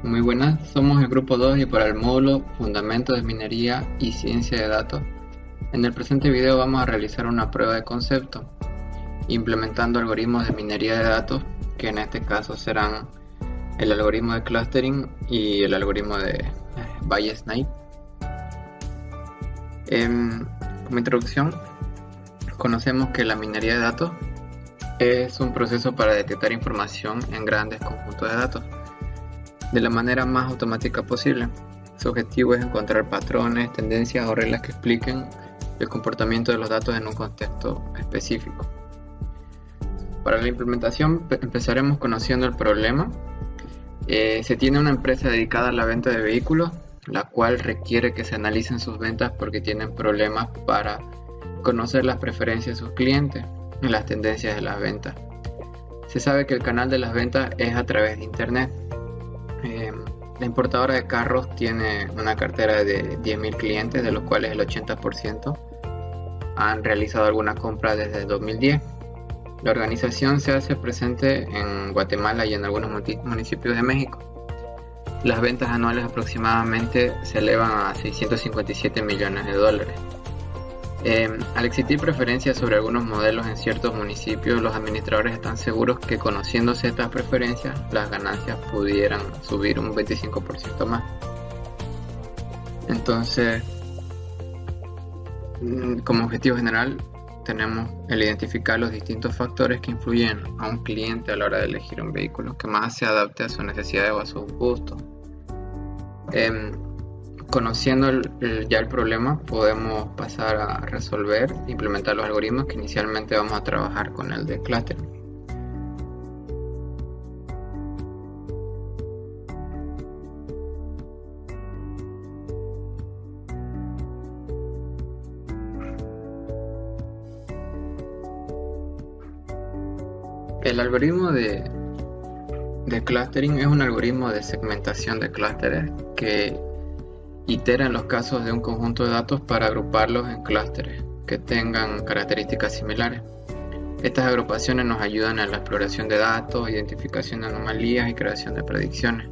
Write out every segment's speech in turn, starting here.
Muy buenas, somos el grupo 2 y para el módulo Fundamentos de Minería y Ciencia de Datos. En el presente video vamos a realizar una prueba de concepto, implementando algoritmos de minería de datos, que en este caso serán el algoritmo de clustering y el algoritmo de Bayes-Naip. Como introducción, conocemos que la minería de datos es un proceso para detectar información en grandes conjuntos de datos de la manera más automática posible. Su objetivo es encontrar patrones, tendencias o reglas que expliquen el comportamiento de los datos en un contexto específico. Para la implementación empezaremos conociendo el problema. Se tiene una empresa dedicada a la venta de vehículos, la cual requiere que se analicen sus ventas porque tienen problemas para conocer las preferencias de sus clientes y las tendencias de las ventas. Se sabe que el canal de las ventas es a través de Internet. La importadora de carros tiene una cartera de 10.000 clientes, de los cuales el 80% han realizado alguna compra desde el 2010. La organización se hace presente en Guatemala y en algunos municipios de México. Las ventas anuales aproximadamente se elevan a 657 millones de dólares. Al existir preferencias sobre algunos modelos en ciertos municipios, los administradores están seguros que, conociéndose estas preferencias, las ganancias pudieran subir un 25% más. Entonces, como objetivo general, tenemos el identificar los distintos factores que influyen a un cliente a la hora de elegir un vehículo que más se adapte a sus necesidades o a sus gustos. Conociendo ya el problema, podemos pasar a resolver e implementar los algoritmos que inicialmente vamos a trabajar con el de clustering. El algoritmo de clustering es un algoritmo de segmentación de clústeres que itera en los casos de un conjunto de datos para agruparlos en clústeres que tengan características similares. Estas agrupaciones nos ayudan en la exploración de datos, identificación de anomalías y creación de predicciones.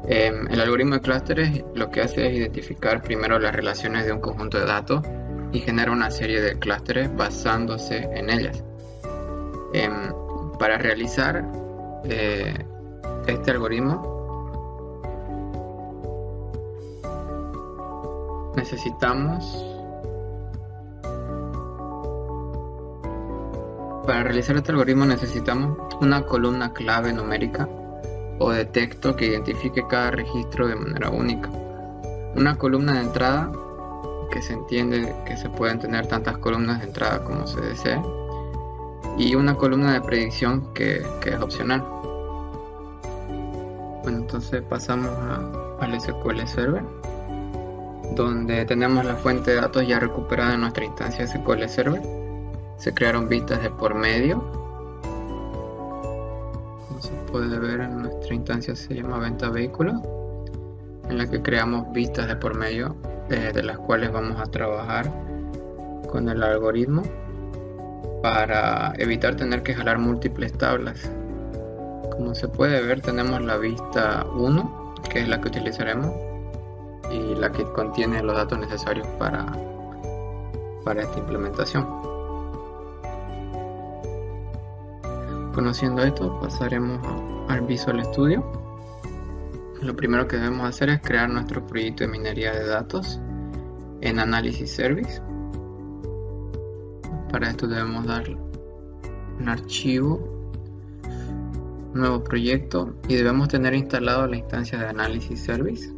El algoritmo de clústeres lo que hace es identificar primero las relaciones de un conjunto de datos y genera una serie de clústeres basándose en ellas. Para realizar este algoritmo necesitamos una columna clave numérica o de texto que identifique cada registro de manera única. Una columna de entrada, que se entiende que se pueden tener tantas columnas de entrada como se desee, y una columna de predicción que es opcional. Bueno, entonces pasamos al SQL Server, donde tenemos la fuente de datos ya recuperada en nuestra instancia SQL Server. Se crearon vistas de por medio. Como se puede ver, en nuestra instancia se llama venta vehículos, en la que creamos vistas de por medio de las cuales vamos a trabajar con el algoritmo para evitar tener que jalar múltiples tablas. Como se puede ver, tenemos la vista 1, que es la que utilizaremos y la que contiene los datos necesarios para esta implementación. Conociendo esto, pasaremos al Visual Studio. Lo primero que debemos hacer es crear nuestro proyecto de minería de datos en Analysis Service. Para esto debemos dar un archivo, nuevo proyecto, y debemos tener instalado la instancia de Analysis Service,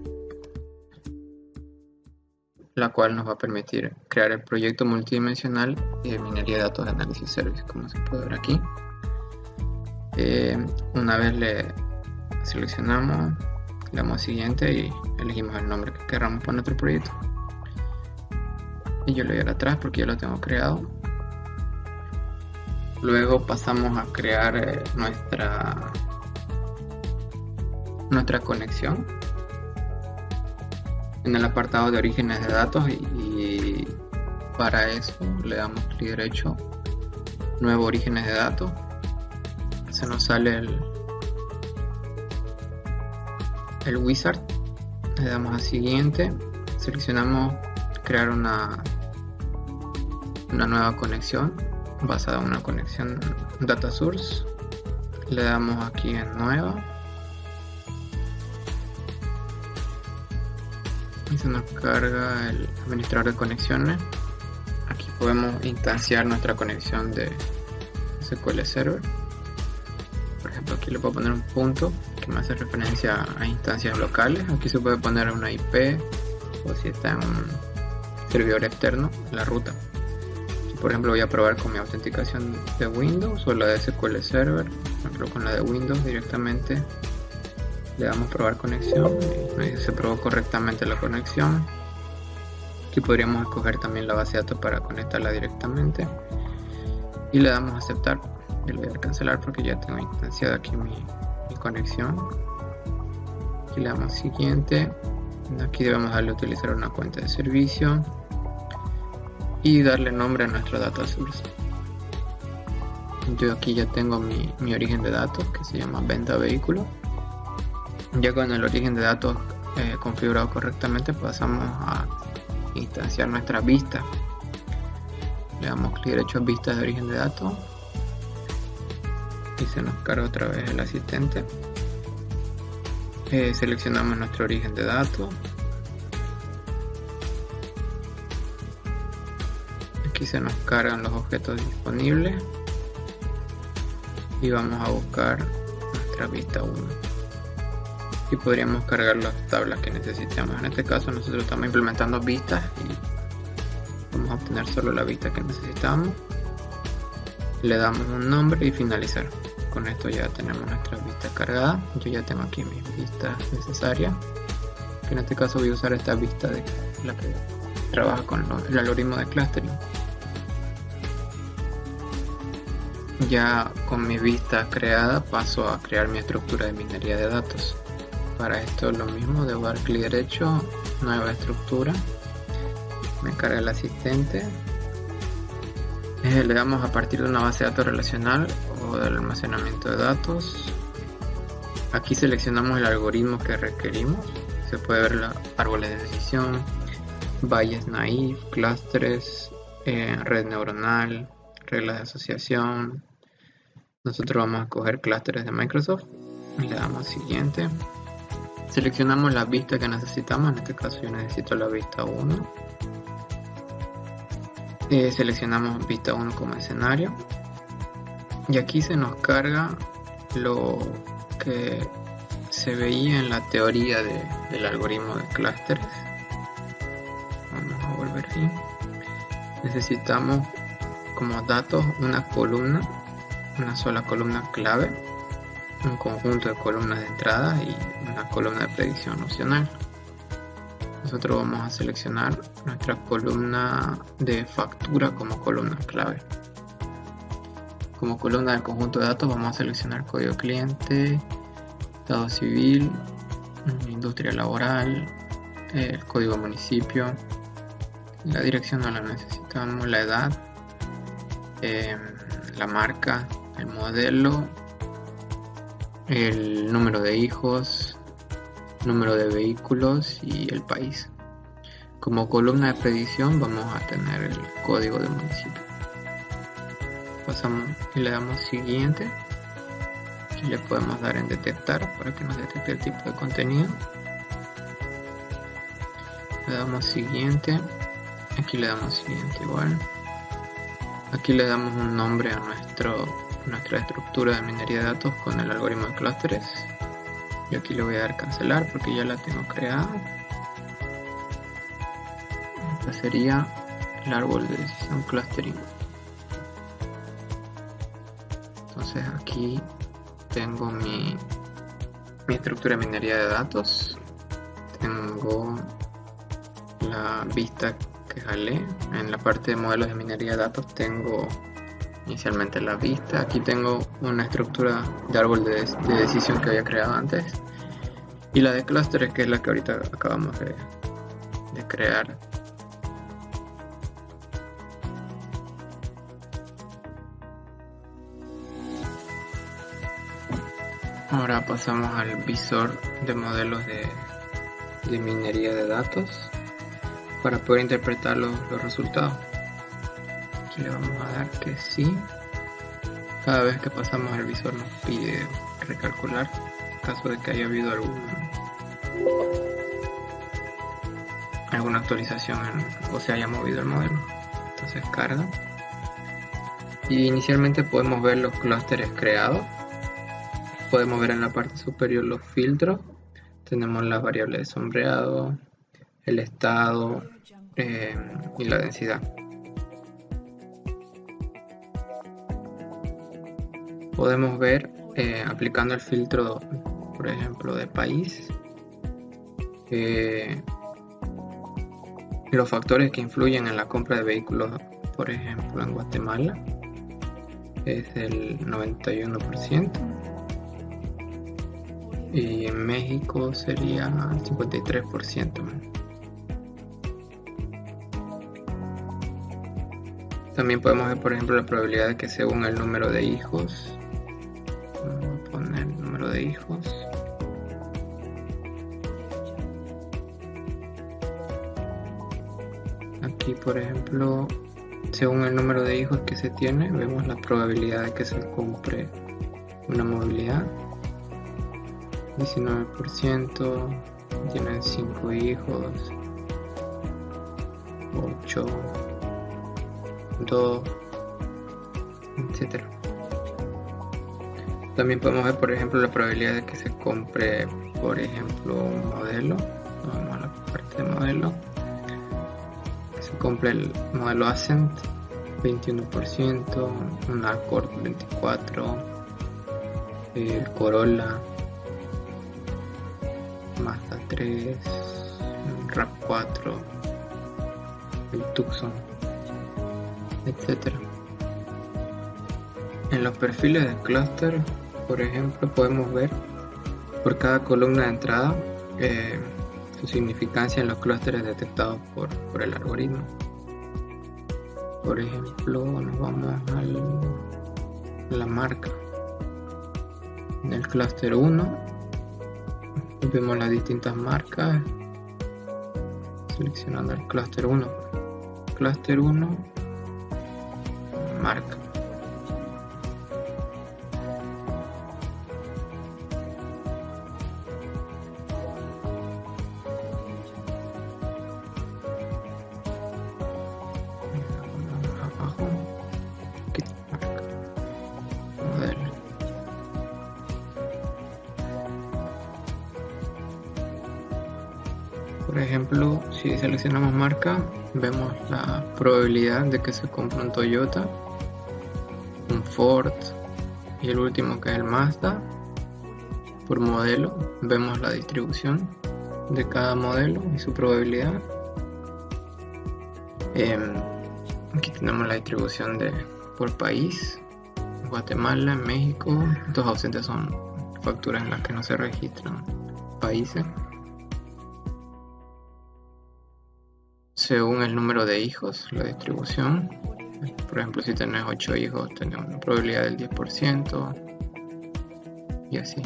la cual nos va a permitir crear el proyecto multidimensional y de minería de datos de Analysis Service, como se puede ver aquí. Una vez le seleccionamos, le damos siguiente y elegimos el nombre que queramos para nuestro proyecto. Y yo le doy atrás porque ya lo tengo creado. Luego pasamos a crear nuestra conexión en el apartado de orígenes de datos, y para eso le damos clic derecho, nuevo orígenes de datos. Se nos sale el wizard, le damos a siguiente, seleccionamos crear una nueva conexión basada en una conexión data source, le damos aquí en nueva y se nos carga el administrador de conexiones. Aquí podemos instanciar nuestra conexión de SQL Server. Por ejemplo, aquí le puedo poner un punto que me hace referencia a instancias locales. Aquí se puede poner una IP o si está en un servidor externo, la ruta. Aquí, por ejemplo, voy a probar con mi autenticación de Windows o la de SQL Server. Por ejemplo, con la de Windows directamente le damos probar conexión y me dice se probó correctamente la conexión. Aquí podríamos escoger también la base de datos para conectarla directamente y le damos a aceptar. Yo le voy a cancelar porque ya tengo instanciada aquí mi conexión. Aquí le damos siguiente. Aquí debemos darle a utilizar una cuenta de servicio y darle nombre a nuestro data source. Yo aquí ya tengo mi origen de datos que se llama venta vehículo. Ya con el origen de datos configurado correctamente pasamos a instanciar nuestra vista. Le damos clic derecho a vista de origen de datos y se nos carga otra vez el asistente. Seleccionamos nuestro origen de datos. Aquí se nos cargan los objetos disponibles y vamos a buscar nuestra vista 1 y podríamos cargar las tablas que necesitamos. En este caso nosotros estamos implementando vistas y vamos a obtener solo la vista que necesitamos. Le damos un nombre y finalizar. Con esto ya tenemos nuestra vista cargada. Yo ya tengo aquí mis vistas necesarias, que en este caso voy a usar esta vista de la que trabaja con el algoritmo de clustering. Ya con mi vista creada paso a crear mi estructura de minería de datos. Para esto lo mismo, debo dar clic derecho, nueva estructura, me carga el asistente. Le damos a partir de una base de datos relacional o del almacenamiento de datos. Aquí seleccionamos el algoritmo que requerimos. Se puede ver los árboles de decisión, Bayes naive, clústeres, red neuronal, reglas de asociación. Nosotros vamos a escoger clústeres de Microsoft y le damos siguiente. Seleccionamos la vista que necesitamos, en este caso yo necesito la vista 1. Seleccionamos vista 1 como escenario y aquí se nos carga lo que se veía en la teoría del algoritmo de clústeres. Vamos a volver aquí. Necesitamos como datos una columna, una sola columna clave, un conjunto de columnas de entrada y una columna de predicción opcional. Nosotros vamos a seleccionar nuestra columna de factura como columna clave. Como columna del conjunto de datos vamos a seleccionar código cliente, estado civil, industria laboral, el código municipio, la dirección no la necesitamos, la edad, la marca, el modelo, el número de hijos, número de vehículos y el país. Como columna de predicción vamos a tener el código del municipio. Pasamos y le damos siguiente y le podemos dar en detectar para que nos detecte el tipo de contenido. Le damos siguiente, aquí le damos siguiente igual. Aquí le damos un nombre a nuestra estructura de minería de datos con el algoritmo de clústeres. Y aquí le voy a dar cancelar porque ya la tengo creada. Esta sería el árbol de decisión clustering. Entonces aquí tengo mi estructura de minería de datos. Tengo la vista que jalé. En la parte de modelos de minería de datos tengo inicialmente la vista. Aquí tengo una estructura de árbol de decisión que había creado antes y la de clústeres, que es la que ahorita acabamos de crear. Ahora pasamos al visor de modelos de minería de datos para poder interpretar los resultados. Aquí le vamos a dar que sí. Cada vez que pasamos al visor nos pide recalcular en caso de que haya habido alguna actualización o se haya movido el modelo. Entonces carga. Y inicialmente podemos ver los clústeres creados. Podemos ver en la parte superior los filtros. Tenemos la variable de sombreado, el estado y la densidad. Podemos ver aplicando el filtro, por ejemplo, de país, los factores que influyen en la compra de vehículos. Por ejemplo, en Guatemala es el 91%. Y en México sería 53%. También podemos ver, por ejemplo, la probabilidad de que según el número de hijos, vamos a poner el número de hijos, aquí por ejemplo, según el número de hijos que se tiene, vemos la probabilidad de que se compre una movilidad. 19%, tienen 5 hijos, 8, 2, etc. También podemos ver, por ejemplo, la probabilidad de que se compre, por ejemplo, un modelo. Vamos a la parte de modelo. Se compre el modelo Ascent, 21%, un Accord 24%, el Corolla, Mazda 3, RAV4, el Tucson, etc. En los perfiles de clúster, por ejemplo, podemos ver por cada columna de entrada su significancia en los clústeres detectados por el algoritmo. Por ejemplo, nos vamos a la marca. En el clúster 1 vemos las distintas marcas, seleccionando el clúster 1. Clúster 1, marca. Abajo, aquí marca, modelo. Por ejemplo, si seleccionamos marca, vemos la probabilidad de que se compre un Toyota, un Ford y el último que es el Mazda. Por modelo vemos la distribución de cada modelo y su probabilidad. Aquí tenemos la distribución por país. Guatemala, México. Estos ausentes son facturas en las que no se registran países. Según el número de hijos, la distribución. Por ejemplo, si tenés 8 hijos, tenés una probabilidad del 10%. Y así.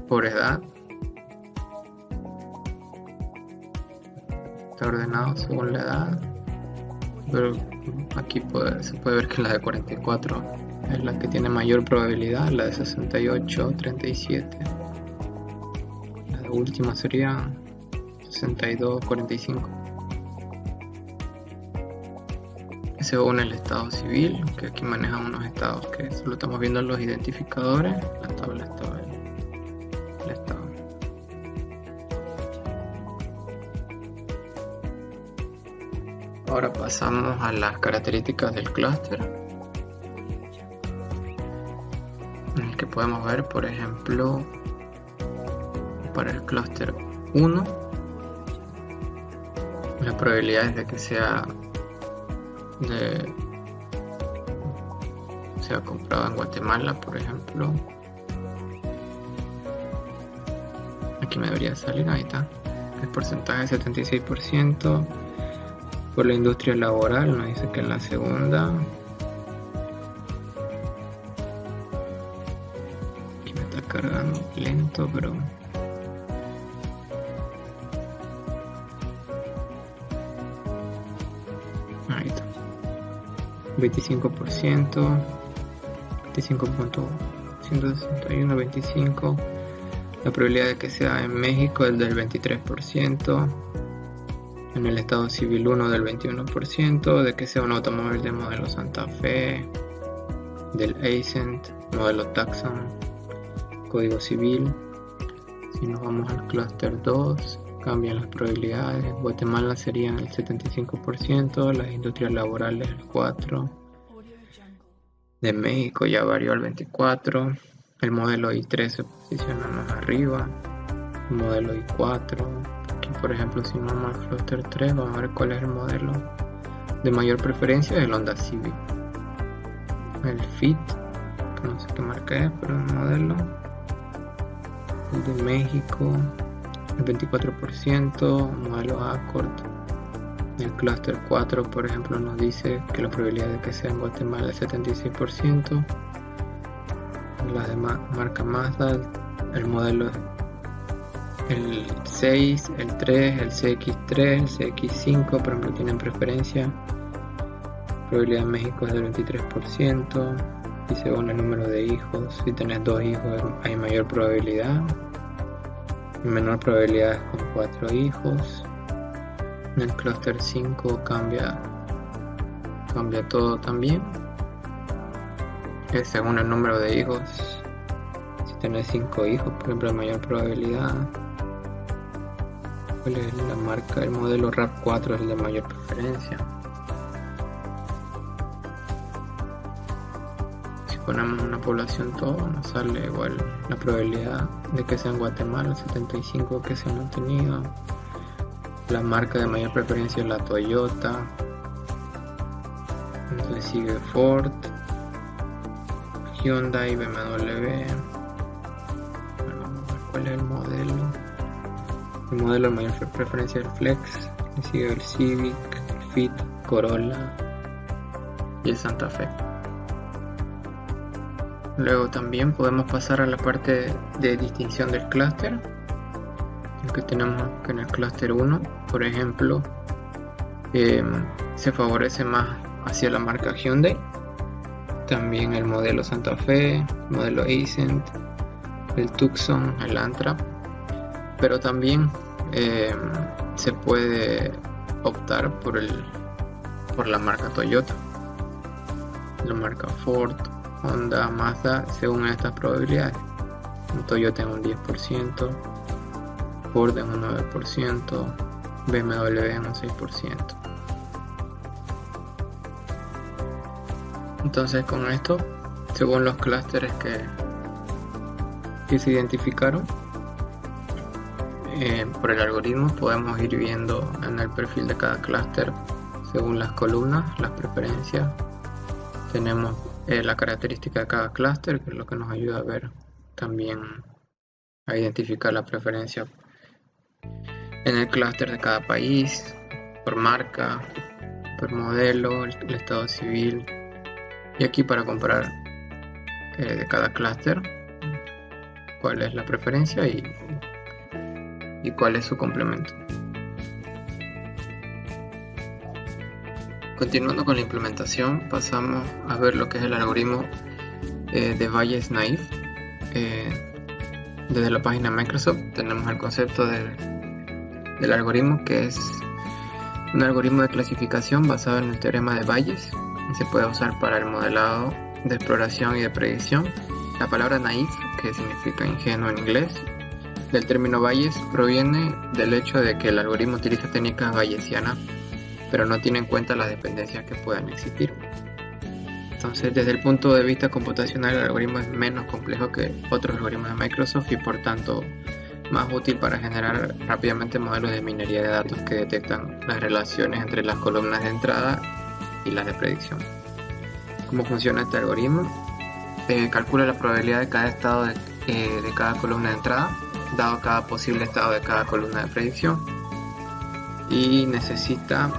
Por edad. Está ordenado según la edad. Pero aquí se puede ver que la de 44 es la que tiene mayor probabilidad. La de 68, 37. La última sería 62, 45. Según el estado civil, que aquí maneja unos estados que solo estamos viendo los identificadores, la tabla está el estado. Ahora pasamos a las características del clúster, en el que podemos ver, por ejemplo, para el clúster 1, la probabilidad es de que sea comprado en Guatemala, por ejemplo. Aquí me debería salir, ahí está. El porcentaje es 76%. Por la industria laboral nos dice que en la segunda. Me está cargando lento, pero ahí está. 25%, 25.161, 25. La probabilidad de que sea en México es del 23%. En el estado civil 1 del 21%, de que sea un automóvil de modelo Santa Fe, del Ascent, modelo Tucson, código civil. Si nos vamos al clúster 2, cambian las probabilidades. Guatemala serían el 75%, las industrias laborales el 4%. De México ya varió al 24%, el modelo I3 se posiciona más arriba, el modelo I4. Aquí, por ejemplo, si nos vamos al clúster 3, vamos a ver cuál es el modelo de mayor preferencia, el Honda Civic. El Fit, que no sé qué marca es, pero el modelo. El de México, el 24%, modelo Accord. El clúster 4, por ejemplo, nos dice que la probabilidad de que sea en Guatemala es 76%. La de marca Mazda, el modelo el 6, el 3, el CX3, el CX5, por ejemplo, tienen preferencia. Probabilidad en México es del 23%. Y según el número de hijos, si tenés 2 hijos hay mayor probabilidad. Menor probabilidad es con 4 hijos. En el clúster 5 cambia todo también. Es según el número de hijos. Si tenés 5 hijos, por ejemplo, hay mayor probabilidad. ¿Cuál es la marca? El modelo RAV4 es el de mayor preferencia. Si ponemos una población todo, nos sale igual la probabilidad de que sea en Guatemala, 75 que se ha mantenido. La marca de mayor preferencia es la Toyota. Entonces sigue Ford, Hyundai, BMW. Bueno, vamos a ver cuál es el modelo. El modelo de mayor preferencia es el Flex. Le sigue el Civic, el Fit, Corolla y el Santa Fe. Luego también podemos pasar a la parte de distinción del clúster. Que tenemos que en el clúster 1, por ejemplo, se favorece más hacia la marca Hyundai. También el modelo Santa Fe, el modelo Ascent, el Tucson, el Antra. Pero también se puede optar por la marca Toyota, la marca Ford, Honda, Mazda, según estas probabilidades. Toyota en un 10%, Ford en un 9%, BMW en un 6%. Entonces con esto, según los clústeres que se identificaron por el algoritmo, podemos ir viendo en el perfil de cada clúster, según las columnas, las preferencias. Tenemos la característica de cada clúster, que es lo que nos ayuda a ver también a identificar la preferencia en el clúster de cada país, por marca, por modelo, el estado civil. Y aquí para comparar de cada clúster cuál es la preferencia y cuál es su complemento. Continuando con la implementación, pasamos a ver lo que es el algoritmo de Bayes Naive. Desde la página de Microsoft tenemos el concepto del algoritmo, que es un algoritmo de clasificación basado en el teorema de Bayes. Se puede usar para el modelado de exploración y de predicción. La palabra naive, que significa ingenuo en inglés, del término Bayes, proviene del hecho de que el algoritmo utiliza técnicas bayesianas, pero no tiene en cuenta las dependencias que puedan existir. Entonces, desde el punto de vista computacional, el algoritmo es menos complejo que otros algoritmos de Microsoft y por tanto más útil para generar rápidamente modelos de minería de datos que detectan las relaciones entre las columnas de entrada y las de predicción. ¿Cómo funciona este algoritmo? Calcula la probabilidad de cada estado de cada columna de entrada, dado cada posible estado de cada columna de predicción, y necesita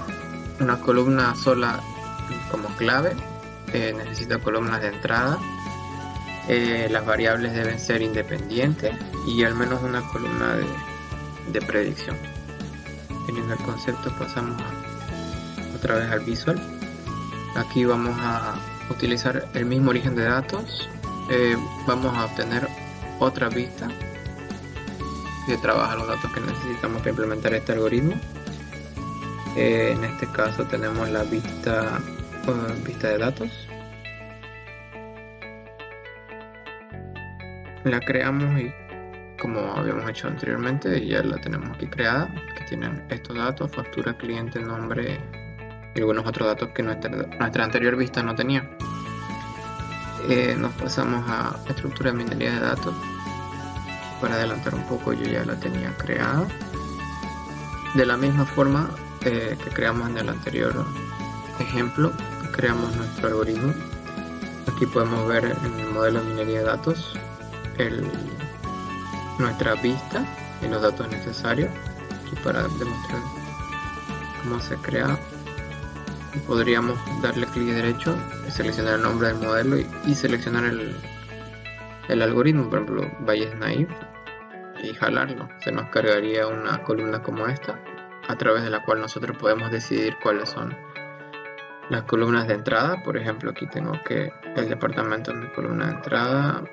una columna sola como clave. Necesita columnas de entrada Las variables deben ser independientes y al menos una columna de predicción. Teniendo el concepto, pasamos otra vez al visual. Aquí vamos a utilizar el mismo origen de datos. Vamos a obtener otra vista que trabaja los datos que necesitamos para implementar este algoritmo. En este caso tenemos la vista de datos. La creamos y, como habíamos hecho anteriormente, ya la tenemos aquí creada, que tienen estos datos: factura, cliente, nombre y algunos otros datos que nuestra anterior vista no tenía. Nos pasamos a estructura de minería de datos. Para adelantar un poco, yo ya la tenía creada de la misma forma que creamos en el anterior ejemplo. Creamos nuestro algoritmo. Aquí podemos ver en el modelo de minería de datos nuestra vista y los datos necesarios. Aquí, para demostrar cómo se crea, podríamos darle clic derecho, seleccionar el nombre del modelo y seleccionar el algoritmo, por ejemplo Bayes Naive, y jalarlo. Se nos cargaría una columna como esta, a través de la cual nosotros podemos decidir cuáles son las columnas de entrada. Por ejemplo, aquí tengo que el departamento es mi columna de entrada,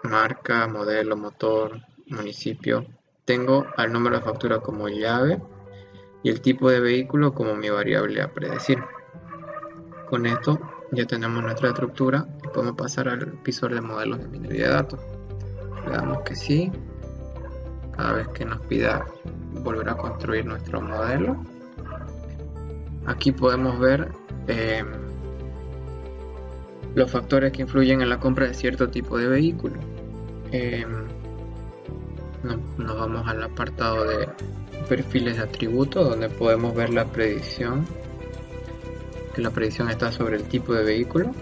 marca, modelo, motor, municipio. Tengo al número de factura como llave y el tipo de vehículo como mi variable a predecir. Con esto ya tenemos nuestra estructura y podemos pasar al visor de modelos de minería de datos. Le damos que sí. Cada vez que nos pida volver a construir nuestro modelo, aquí podemos ver los factores que influyen en la compra de cierto tipo de vehículo. Nos vamos al apartado de perfiles de atributos, donde podemos ver la predicción, que la predicción está sobre el tipo de vehículo.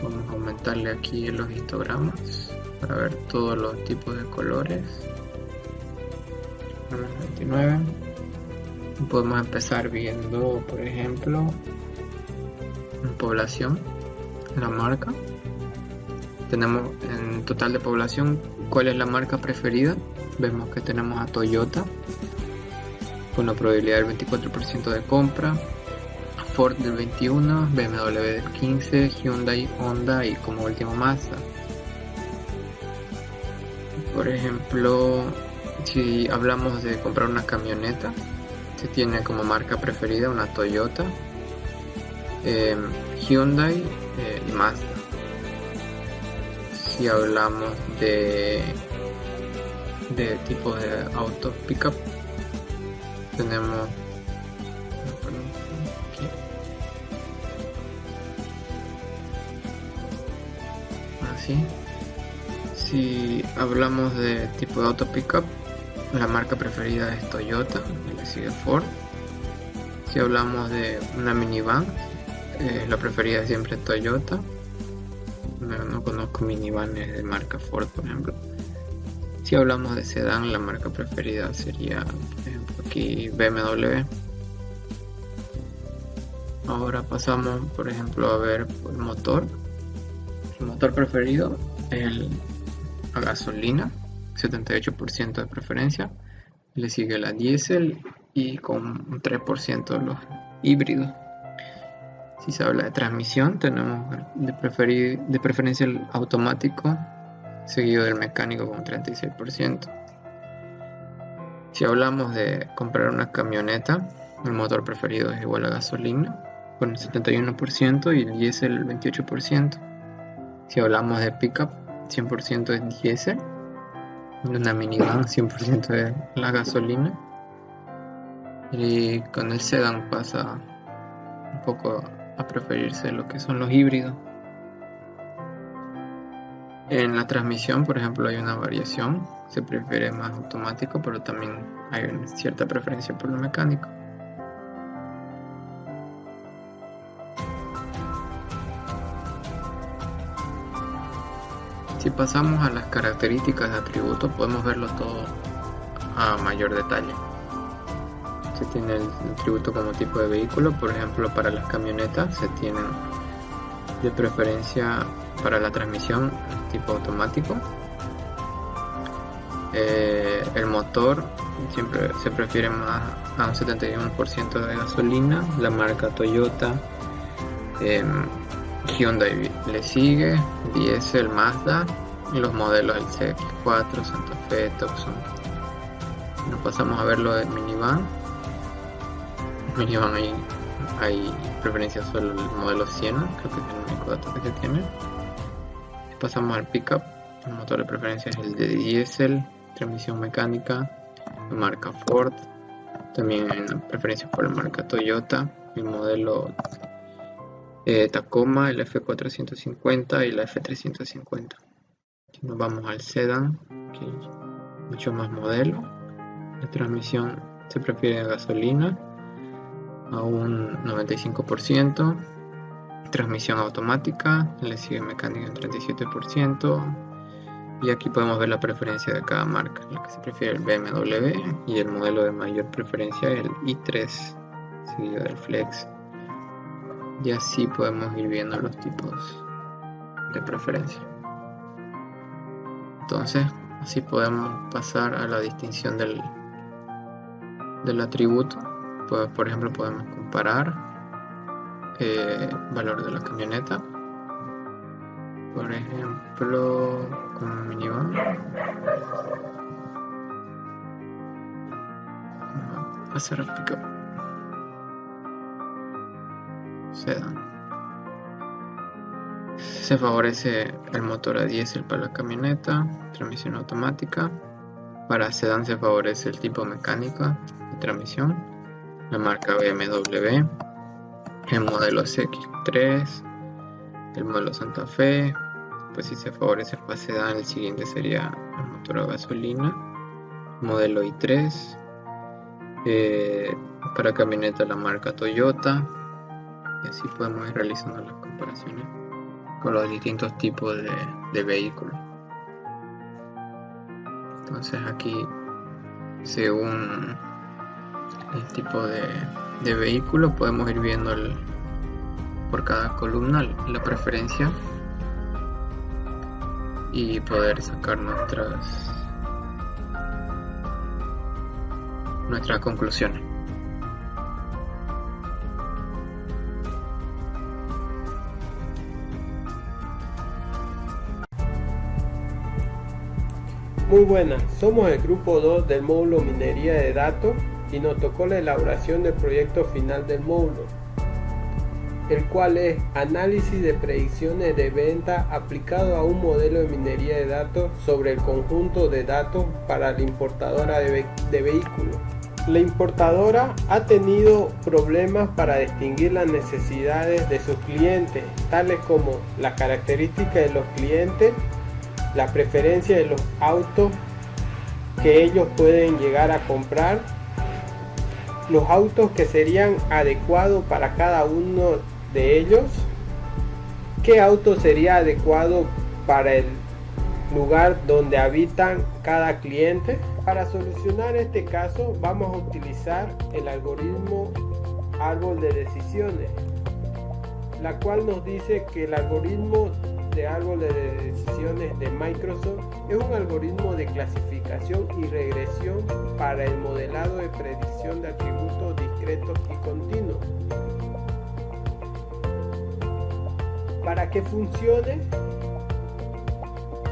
Vamos a aumentarle aquí los histogramas para ver todos los tipos de colores. 29. Podemos empezar viendo, por ejemplo, en población, la marca. Tenemos en total de población cuál es la marca preferida. Vemos que tenemos a Toyota con una probabilidad del 24% de compra, a Ford del 21%, BMW del 15%, Hyundai, Honda y como último Mazda. Por ejemplo, si hablamos de comprar una camioneta, se tiene como marca preferida una Toyota, Hyundai y Mazda. Si hablamos de tipos de autos pickup, tenemos así. Si hablamos de tipo de auto pickup, la marca preferida es Toyota, y le sigue Ford. Si hablamos de una minivan, la preferida es siempre Toyota. No conozco minivanes de marca Ford, por ejemplo. Si hablamos de sedán, la marca preferida sería, por ejemplo, aquí BMW. Ahora pasamos, por ejemplo, a ver el motor. El motor preferido es a gasolina, 78% de preferencia. Le sigue la diésel y con un 3% los híbridos. Si se habla de transmisión, tenemos de preferencia el automático, seguido del mecánico con 36%. Si hablamos de comprar una camioneta, el motor preferido es igual a gasolina, con el 71%, y el diésel el 28%. Si hablamos de pickup, 100% es diésel. Una minivan, 100% es la gasolina. Y con el sedán pasa un poco a preferirse lo que son los híbridos. En la transmisión, por ejemplo, hay una variación. Se prefiere más automático, pero también hay una cierta preferencia por lo mecánico. Si pasamos a las características de atributos, podemos verlo todo a mayor detalle. Se tiene el atributo como tipo de vehículo. Por ejemplo, para las camionetas se tienen de preferencia para la transmisión tipo automático. El motor siempre se prefiere más a un 71% de gasolina, la marca Toyota. Hyundai le sigue, Diesel, Mazda y los modelos del CX4, Santa Fe, Tucson. Nos pasamos a ver lo del minivan. Minivan hay preferencia solo el modelo Siena, creo que es el único dato que tiene. Pasamos al pickup. El motor de preferencia es el de Diesel, transmisión mecánica, marca Ford. También hay una preferencia por la marca Toyota, el modelo Tacoma, el F450 y la F350. Si nos vamos al sedán, que hay mucho más modelo. La transmisión se prefiere gasolina a un 95%, transmisión automática, le sigue mecánica en 37%, y aquí podemos ver la preferencia de cada marca. La que se prefiere el BMW y el modelo de mayor preferencia el i3, seguido del Flex, y así podemos ir viendo los tipos de preferencia. Entonces así podemos pasar a la distinción del atributo. Pues, por ejemplo, podemos comparar valor de la camioneta, por ejemplo, con minivan. Pasar al pickup, sedán. Se favorece el motor a diésel para la camioneta, transmisión automática. Para sedán se favorece el tipo mecánica de transmisión, la marca BMW, el modelo CX3, el modelo Santa Fe. Pues si se favorece para sedán, el siguiente sería el motor a gasolina, modelo i3. Para camioneta, la marca Toyota, y así podemos ir realizando las comparaciones con los distintos tipos de vehículos. Entonces aquí, según el tipo de vehículo, podemos ir viendo por cada columna la preferencia y poder sacar nuestras conclusiones. Muy buenas, somos el grupo 2 del módulo Minería de Datos y nos tocó la elaboración del proyecto final del módulo, el cual es análisis de predicciones de venta aplicado a un modelo de minería de datos sobre el conjunto de datos para la importadora de vehículos. La importadora ha tenido problemas para distinguir las necesidades de sus clientes, tales como las características de los clientes, la preferencia de los autos que ellos pueden llegar a comprar, los autos que serían adecuados para cada uno de ellos, qué auto sería adecuado para el lugar donde habitan cada cliente. Para solucionar este caso vamos a utilizar el algoritmo árbol de decisiones, la cual nos dice que el algoritmo de árbol de decisiones de Microsoft es un algoritmo de clasificación y regresión para el modelado de predicción de atributos discretos y continuos. Para que funcione,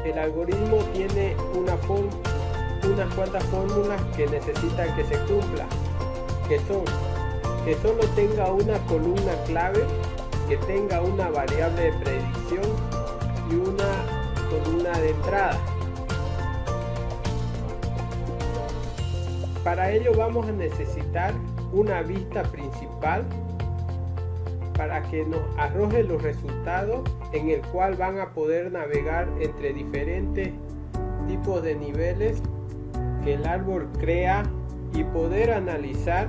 el algoritmo tiene unas cuantas fórmulas que necesita que se cumpla, que son que solo tenga una columna clave, que tenga una variable de predicción y una columna de entrada. Para ello vamos a necesitar una vista principal para que nos arroje los resultados, en el cual van a poder navegar entre diferentes tipos de niveles que el árbol crea y poder analizar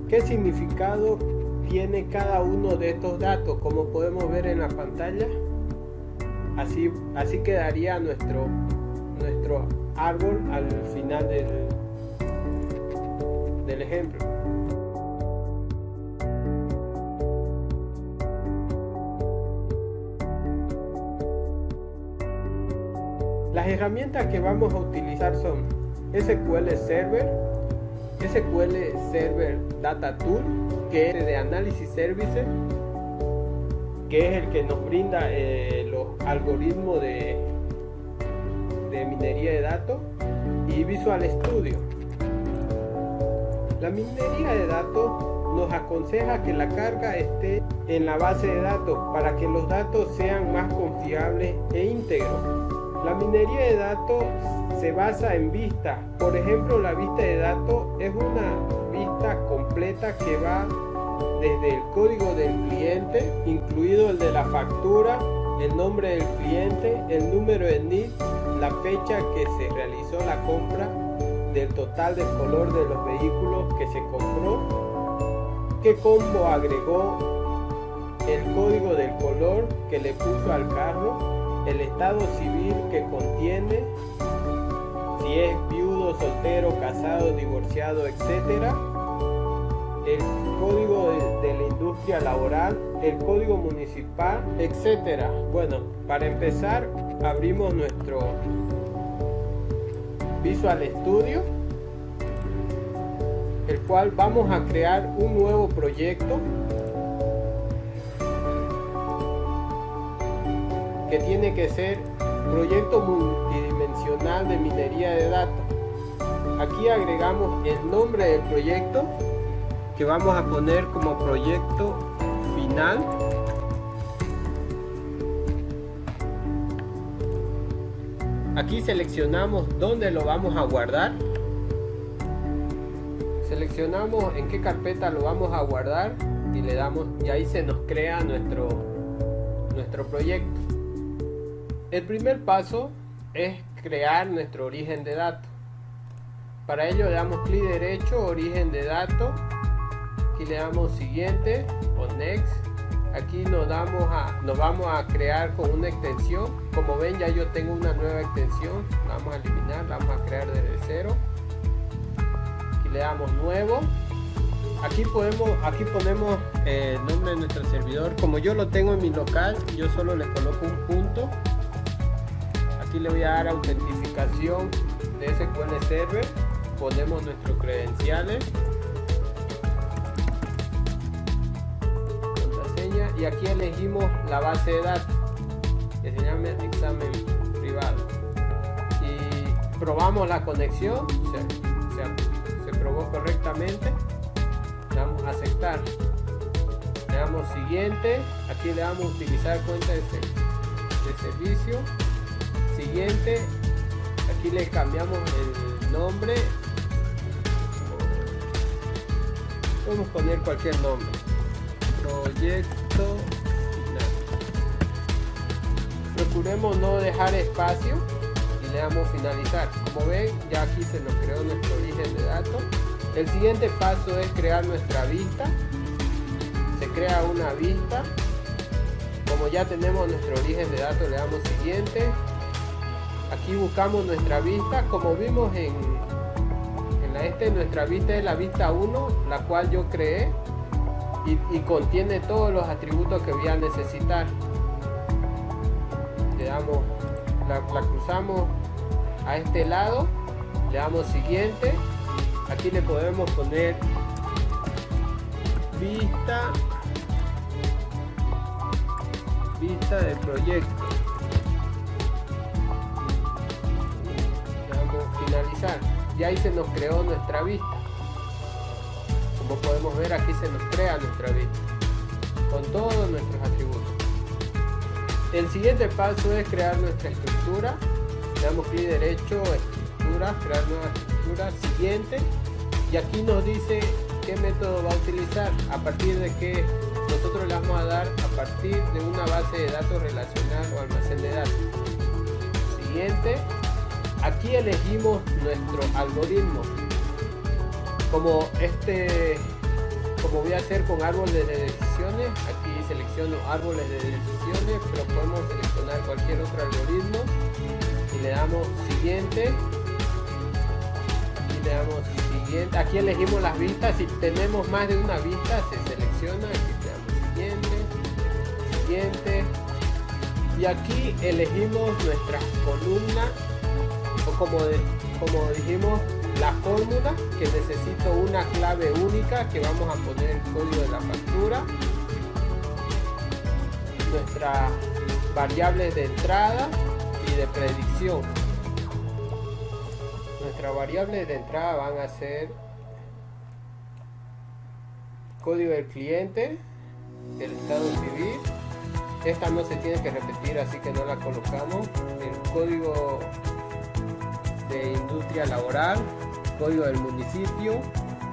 qué significado tiene cada uno de estos datos, como podemos ver en la pantalla. Así quedaría nuestro árbol al final del ejemplo. Las herramientas que vamos a utilizar son SQL Server, SQL Server Data Tool, que es de Analysis Services, que es el que nos brinda los algoritmos de minería de datos, y Visual Studio. La minería de datos nos aconseja que la carga esté en la base de datos para que los datos sean más confiables e íntegros. La minería de datos se basa en vistas. Por ejemplo, la vista de datos es una vista completa que va desde el código del cliente, incluido el de la factura, el nombre del cliente, el número de NIF, la fecha que se realizó la compra, del total del color de los vehículos que se compró, qué combo agregó, el código del color que le puso al carro, el estado civil que contiene, si es viudo, soltero, casado, divorciado, etc. El código de la industria laboral, el código municipal, etc. Bueno, para empezar, abrimos nuestro Visual Studio, el cual vamos a crear un nuevo proyecto que tiene que ser proyecto multidimensional de minería de datos. Aquí agregamos el nombre del proyecto, que vamos a poner como proyecto final. Aquí seleccionamos dónde lo vamos a guardar. Seleccionamos en qué carpeta lo vamos a guardar y le damos, y ahí se nos crea nuestro proyecto. El primer paso es crear nuestro origen de datos. Para ello le damos clic derecho, origen de datos. Aquí le damos siguiente o next. Aquí nos vamos a crear con una extensión. Como ven, ya yo tengo una nueva extensión. La vamos a eliminar, la vamos a crear desde cero. Aquí le damos nuevo. Aquí ponemos el nombre de nuestro servidor. Como yo lo tengo en mi local, yo solo le coloco un punto. Aquí le voy a dar autentificación de SQL Server. Ponemos nuestros credenciales, contraseña, y aquí elegimos la base de datos que se llama examen privado y probamos la conexión. Se probó correctamente. Le damos a aceptar, le damos siguiente. Aquí le damos utilizar cuenta de servicio. Siguiente. Aquí le cambiamos el nombre, podemos poner cualquier nombre, proyecto final. Procuremos no dejar espacio y le damos finalizar. Como ven, ya aquí se nos creó nuestro origen de datos. El siguiente paso es crear nuestra vista. Se crea una vista. Como ya tenemos nuestro origen de datos, le damos siguiente. Aquí buscamos nuestra vista. Como vimos en nuestra vista es la vista 1, la cual yo creé y contiene todos los atributos que voy a necesitar. Le damos, la cruzamos a este lado, le damos siguiente. Aquí le podemos poner vista del proyecto. Le damos finalizar. Y ahí se nos creó nuestra vista. Como podemos ver, aquí se nos crea nuestra vista con todos nuestros atributos. El siguiente paso es crear nuestra estructura. Le damos clic derecho, estructura, crear nueva estructura, siguiente, y aquí nos dice qué método va a utilizar, a partir de que nosotros le vamos a dar a partir de una base de datos relacional o almacén de datos. Siguiente. Aquí elegimos nuestro algoritmo. Como voy a hacer con árboles de decisiones, aquí selecciono árboles de decisiones, pero podemos seleccionar cualquier otro algoritmo y le damos siguiente. Aquí le damos siguiente. Aquí elegimos las vistas. Si tenemos más de una vista, se selecciona. Aquí le damos siguiente, siguiente. Y aquí elegimos nuestra columna, o como dijimos, la fórmula, que necesito una clave única que vamos a poner el código de la factura, nuestras variables de entrada y de predicción. Nuestras variables de entrada van a ser código del cliente, el estado civil. Esta no se tiene que repetir, así que no la colocamos. El código de industria laboral, código del municipio,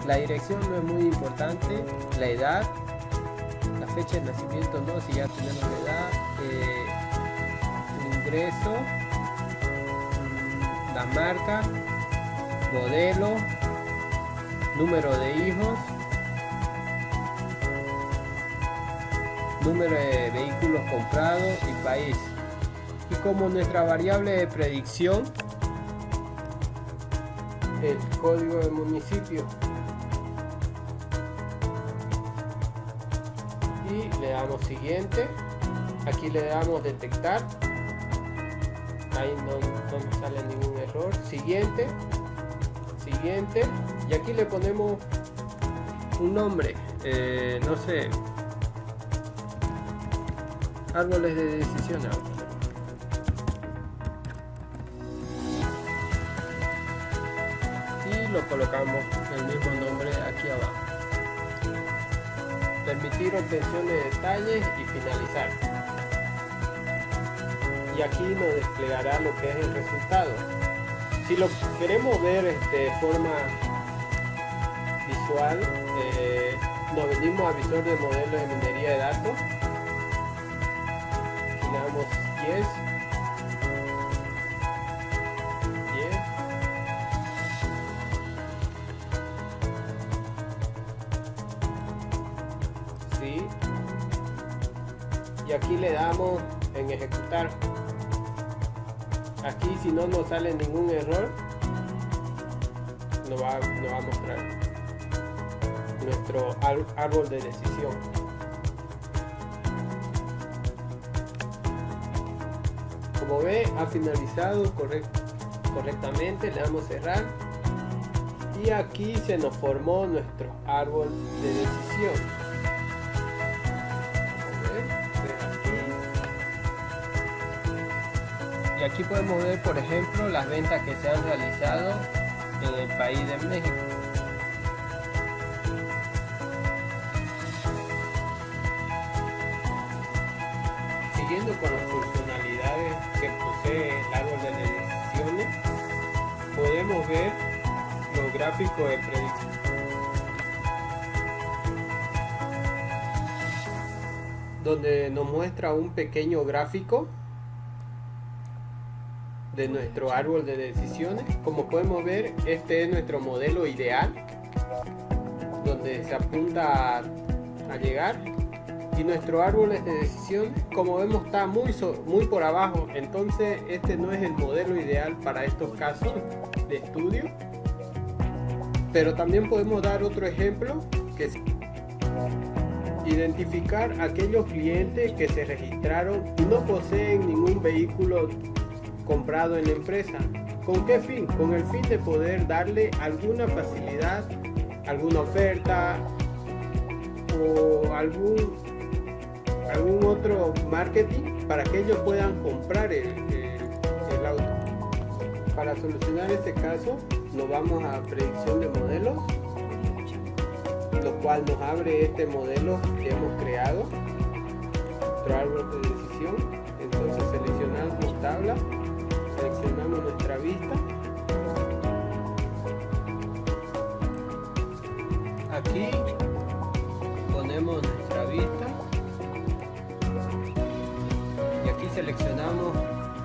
la dirección no es muy importante, la edad, la fecha de nacimiento no, si ya tenemos la edad, el ingreso, la marca, modelo, número de hijos, número de vehículos comprados y país. Y como nuestra variable de predicción, el código del municipio. Y le damos siguiente. Aquí le damos detectar. Ahí no me sale ningún error. Siguiente. Siguiente. Y aquí le ponemos un nombre. No sé. Árboles de decisión. Y lo colocamos el mismo nombre aquí abajo. Permitir obtención de detalles y finalizar. Y aquí nos desplegará lo que es el resultado. Si lo queremos ver de forma visual, nos venimos a visor de modelos de minería de datos. Le damos yes. Yes. Sí. Y aquí le damos en ejecutar. Aquí, si no nos sale ningún error, nos va a mostrar nuestro árbol de decisión. Como ve, ha finalizado correctamente. Le damos cerrar y aquí se nos formó nuestro árbol de decisión. Y aquí podemos ver, por ejemplo, las ventas que se han realizado en el país de México. Siguiendo con las funcionalidades que posee el árbol de decisiones, podemos ver los gráficos de predicción. Donde nos muestra un pequeño gráfico de nuestro árbol de decisiones. Como podemos ver, este es nuestro modelo ideal, donde se apunta a llegar. Y nuestro árbol de decisión, como vemos, está muy por abajo. Entonces este no es el modelo ideal para estos casos de estudio. Pero también podemos dar otro ejemplo, que es identificar aquellos clientes que se registraron y no poseen ningún vehículo comprado en la empresa. ¿Con qué fin? Con el fin de poder darle alguna facilidad, alguna oferta o algún otro marketing para que ellos puedan comprar el auto. Para solucionar este caso, nos vamos a predicción de modelos, lo cual nos abre este modelo que hemos creado, nuestro árbol de decisión. Entonces seleccionamos tabla, seleccionamos nuestra vista. Aquí ponemos nuestra vista y aquí seleccionamos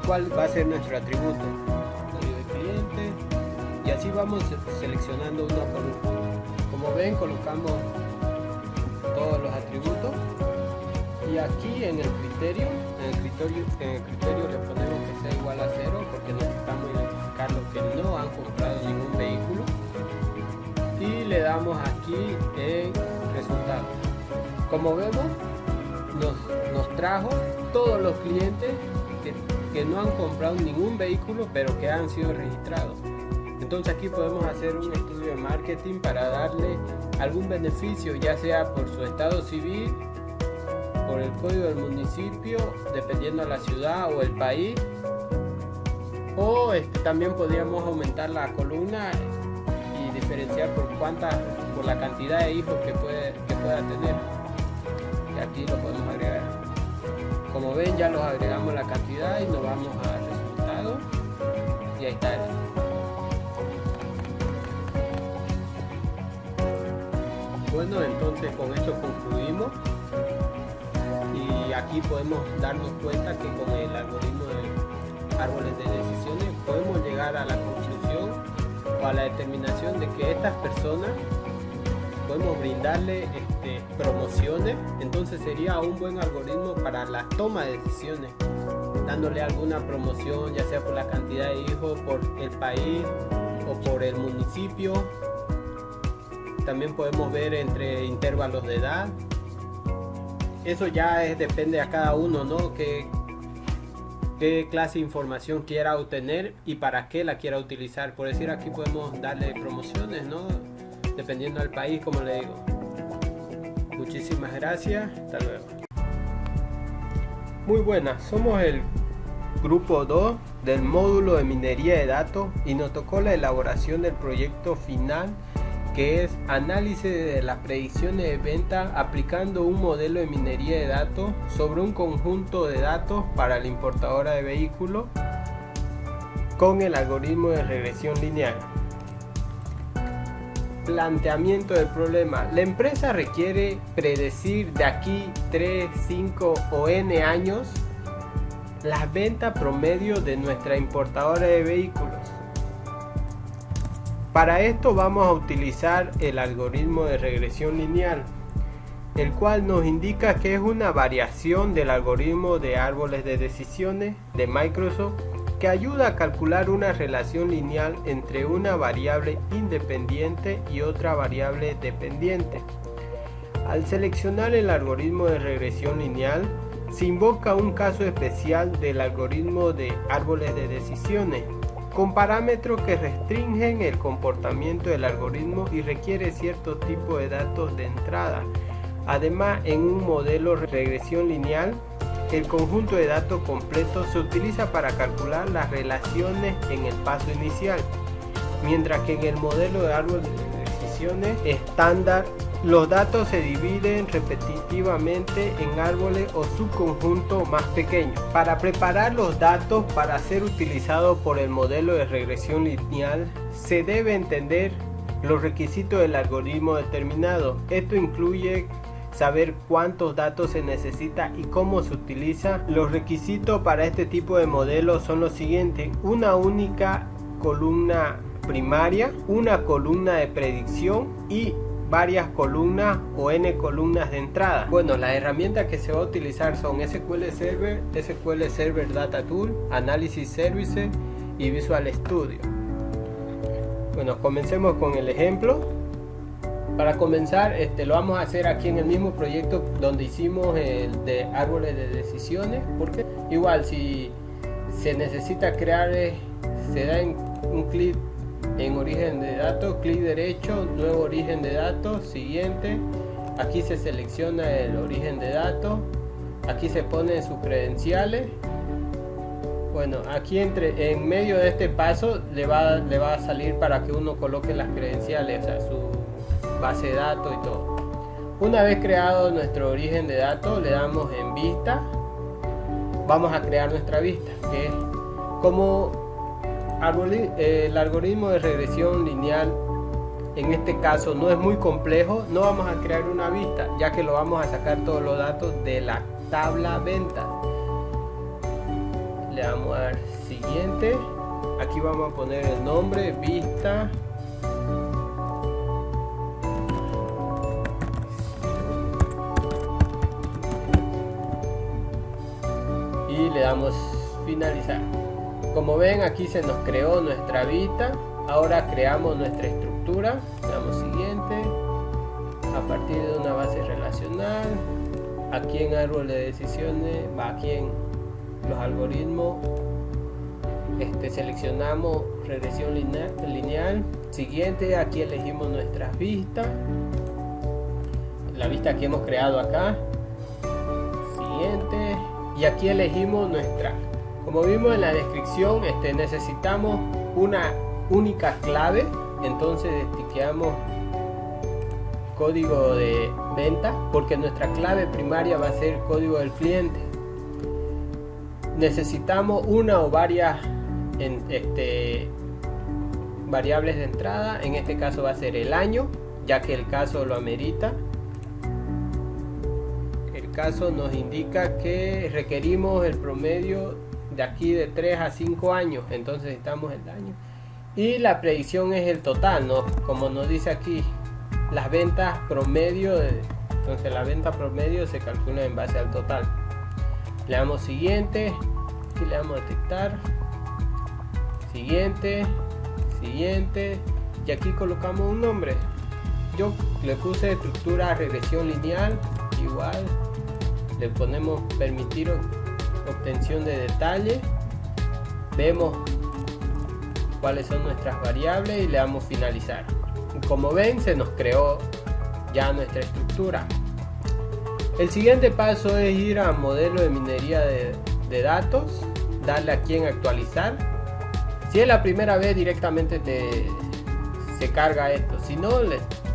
cuál va a ser nuestro atributo, código de cliente, y así vamos seleccionando uno por uno. Como ven, colocamos todos los atributos y aquí en el criterio le ponemos que sea igual a 0 porque necesitamos identificar los que no han comprado ningún vehículo, y le damos aquí en resultados. Como vemos, nos trajo todos los clientes que no han comprado ningún vehículo pero que han sido registrados. Entonces aquí podemos hacer un estudio de marketing para darle algún beneficio, ya sea por su estado civil, por el código del municipio, dependiendo de la ciudad o el país, o también podríamos aumentar la columna y diferenciar por la cantidad de hijos que pueda tener. Y aquí lo podemos agregar. Como ven, ya los agregamos la cantidad y nos vamos al resultado y ahí está. Bueno, entonces con esto concluimos y aquí podemos darnos cuenta que con el algoritmo de árboles de decisiones podemos llegar a la conclusión o a la determinación de que estas personas podemos brindarle promociones. Entonces sería un buen algoritmo para la toma de decisiones, dándole alguna promoción, ya sea por la cantidad de hijos, por el país o por el municipio. También podemos ver entre intervalos de edad. Eso ya depende a cada uno, ¿no? Qué clase de información quiera obtener y para qué la quiera utilizar. Por decir, aquí podemos darle promociones, ¿no? Dependiendo del país, como le digo. Muchísimas gracias. Hasta luego. Muy buenas. Somos el grupo 2 del módulo de minería de datos y nos tocó la elaboración del proyecto final, que es análisis de las predicciones de venta aplicando un modelo de minería de datos sobre un conjunto de datos para la importadora de vehículos con el algoritmo de regresión lineal. Planteamiento del problema. La empresa requiere predecir de aquí 3, 5 o n años las ventas promedio de nuestra importadora de vehículos. Para esto vamos a utilizar el algoritmo de regresión lineal, el cual nos indica que es una variación del algoritmo de árboles de decisiones de Microsoft que ayuda a calcular una relación lineal entre una variable independiente y otra variable dependiente. Al seleccionar el algoritmo de regresión lineal, se invoca un caso especial del algoritmo de árboles de decisiones, con parámetros que restringen el comportamiento del algoritmo y requiere cierto tipo de datos de entrada. Además, en un modelo de regresión lineal, el conjunto de datos completos se utiliza para calcular las relaciones en el paso inicial, mientras que en el modelo de árbol de decisiones estándar, los datos se dividen repetitivamente en árboles o subconjuntos más pequeños. Para preparar los datos para ser utilizados por el modelo de regresión lineal, se debe entender los requisitos del algoritmo determinado. Esto incluye saber cuántos datos se necesita y cómo se utiliza. Los requisitos para este tipo de modelos son los siguientes: una única columna primaria, una columna de predicción y varias columnas o n columnas de entrada. Bueno, las herramientas que se va a utilizar son SQL Server, SQL Server Data Tool, Analysis Services y Visual Studio. Bueno, comencemos con el ejemplo. Para comenzar, lo vamos a hacer aquí en el mismo proyecto donde hicimos el de árboles de decisiones, porque igual si se necesita crear, se da un clic en origen de datos, clic derecho, nuevo origen de datos, siguiente. Aquí se selecciona el origen de datos, aquí se ponen sus credenciales. Bueno, aquí en medio de este paso le va a salir para que uno coloque las credenciales, o sea, su base de datos y todo. Una vez creado nuestro origen de datos, le damos en vista. Vamos a crear nuestra vista, que es como el algoritmo de regresión lineal. En este caso no es muy complejo, no vamos a crear una vista, ya que lo vamos a sacar todos los datos de la tabla venta. Le damos a dar siguiente. Aquí vamos a poner el nombre, vista. Y le damos finalizar. Como ven, aquí se nos creó nuestra vista. Ahora creamos nuestra estructura. Le damos siguiente. A partir de una base relacional. aquí en árbol de decisiones, aquí en los algoritmos, seleccionamos regresión lineal. Siguiente, aquí elegimos nuestras vistas, la vista que hemos creado acá. Siguiente, y aquí elegimos como vimos en la descripción, necesitamos una única clave, entonces estiqueamos código de venta, porque nuestra clave primaria va a ser el código del cliente. Necesitamos una o varias variables de entrada, en este caso va a ser el año, ya que el caso lo amerita. El caso nos indica que requerimos el promedio de aquí de 3 a 5 años, entonces necesitamos el año. Y la predicción es el total, ¿no? Como nos dice aquí, las ventas promedio, entonces la venta promedio se calcula en base al total. Le damos siguiente, aquí le damos detectar, siguiente, y aquí colocamos un nombre. Yo le puse estructura regresión lineal, igual le ponemos permitir obtención de detalle, vemos cuáles son nuestras variables y le damos finalizar. Como ven, se nos creó ya nuestra estructura. El siguiente paso es ir a modelo de minería de datos, darle aquí en actualizar. Si es la primera vez, directamente se carga esto, si no,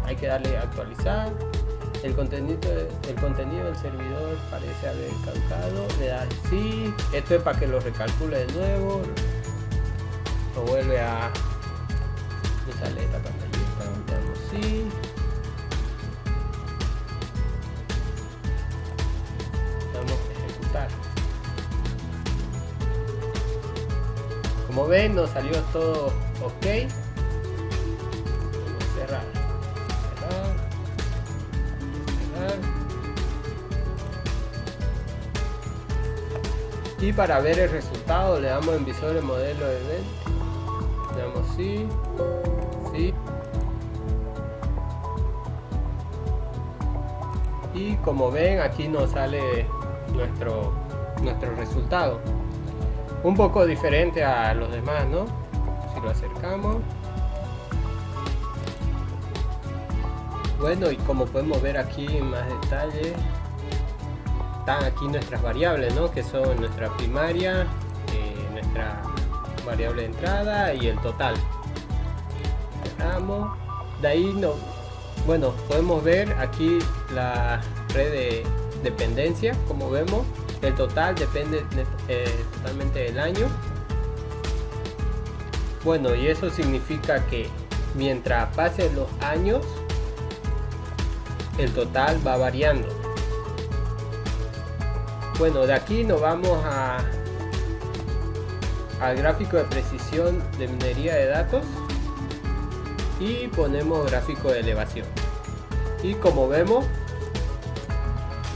hay que darle a actualizar. El contenido del servidor parece haber caducado, le da sí, esto es para que lo recalcule de nuevo, lo vuelve a, me sale esta pantallita, le damos sí, vamos a ejecutar. Como ven, nos salió todo ok. Vamos a cerrar. Y para ver el resultado le damos en visor el modelo de event, le damos sí, sí, y como ven aquí nos sale nuestro resultado, un poco diferente a los demás, ¿no? Si lo acercamos, bueno, y como podemos ver aquí en más detalle, están aquí nuestras variables, ¿no? Que son nuestra primaria, nuestra variable de entrada y el total. Cerramos. De ahí bueno, podemos ver aquí la red de dependencia. Como vemos, el total depende totalmente del año. Bueno, y eso significa que mientras pasen los años, el total va variando. Bueno, de aquí nos vamos al gráfico de precisión de minería de datos y ponemos gráfico de elevación. Y como vemos,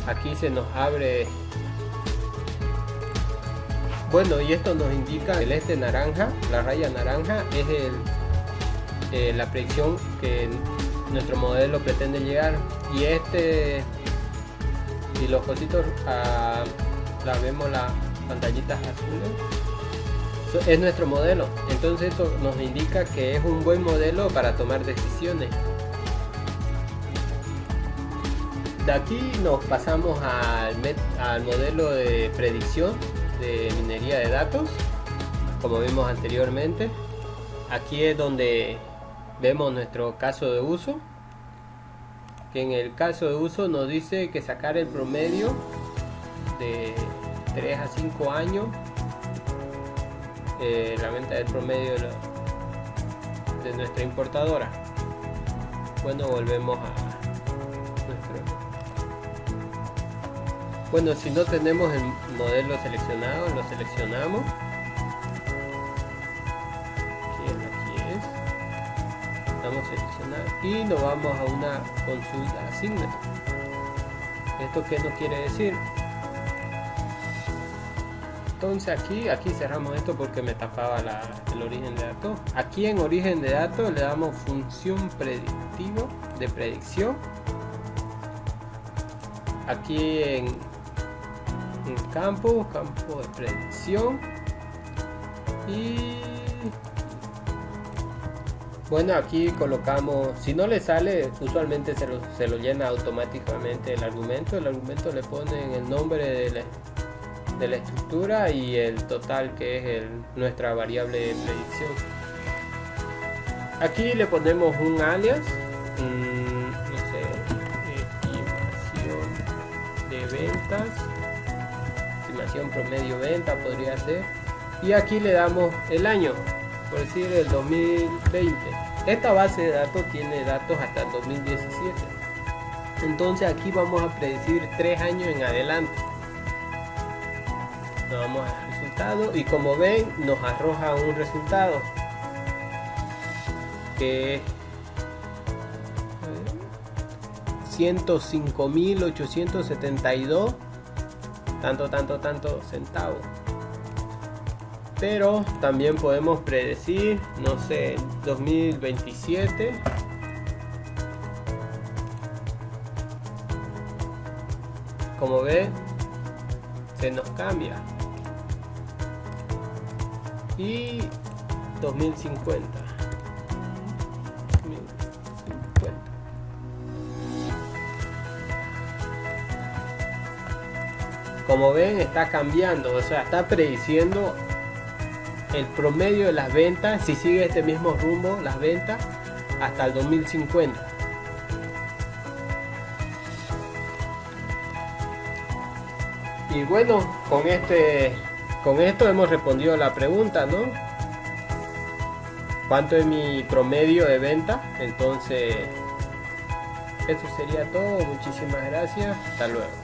aquí se nos abre. Bueno, y esto nos indica el naranja, la raya naranja es la predicción que nuestro modelo pretende llegar, y y los cositos la vemos, las pantallitas azules, es nuestro modelo. Entonces esto nos indica que es un buen modelo para tomar decisiones. De aquí nos pasamos al modelo de predicción de minería de datos, como vimos anteriormente. Aquí es donde vemos nuestro caso de uso, que en el caso de uso nos dice que sacar el promedio de 3 a 5 años, la venta del promedio de nuestra importadora. Bueno, volvemos a bueno, si no tenemos el modelo seleccionado, lo seleccionamos. Aquí es. Vamos a seleccionar y nos vamos a una consulta asigna. ¿Esto qué nos quiere decir? Entonces aquí cerramos esto porque me tapaba el origen de datos. Aquí en origen de datos le damos función predictivo de predicción. aquí en campo de predicción, y bueno, aquí colocamos, si no le sale, usualmente se lo llena automáticamente el argumento le ponen el nombre de la estructura y el total, que es nuestra variable de predicción. Aquí le ponemos un alias, no sé, estimación de ventas, estimación promedio venta podría ser, y aquí le damos el año, por decir el 2020. Esta base de datos tiene datos hasta el 2017, entonces aquí vamos a predecir 3 años en adelante. Nos vamos al resultado y como ven nos arroja un resultado que es 105.872 tanto centavos. Pero también podemos predecir, no sé, 2027. Como ven, se nos cambia. Y 2050. Como ven, está cambiando, o sea, está prediciendo el promedio de las ventas, si sigue este mismo rumbo, las ventas hasta el 2050. Y bueno, con esto hemos respondido la pregunta, ¿no? ¿Cuánto es mi promedio de venta? Entonces, eso sería todo. Muchísimas gracias. Hasta luego.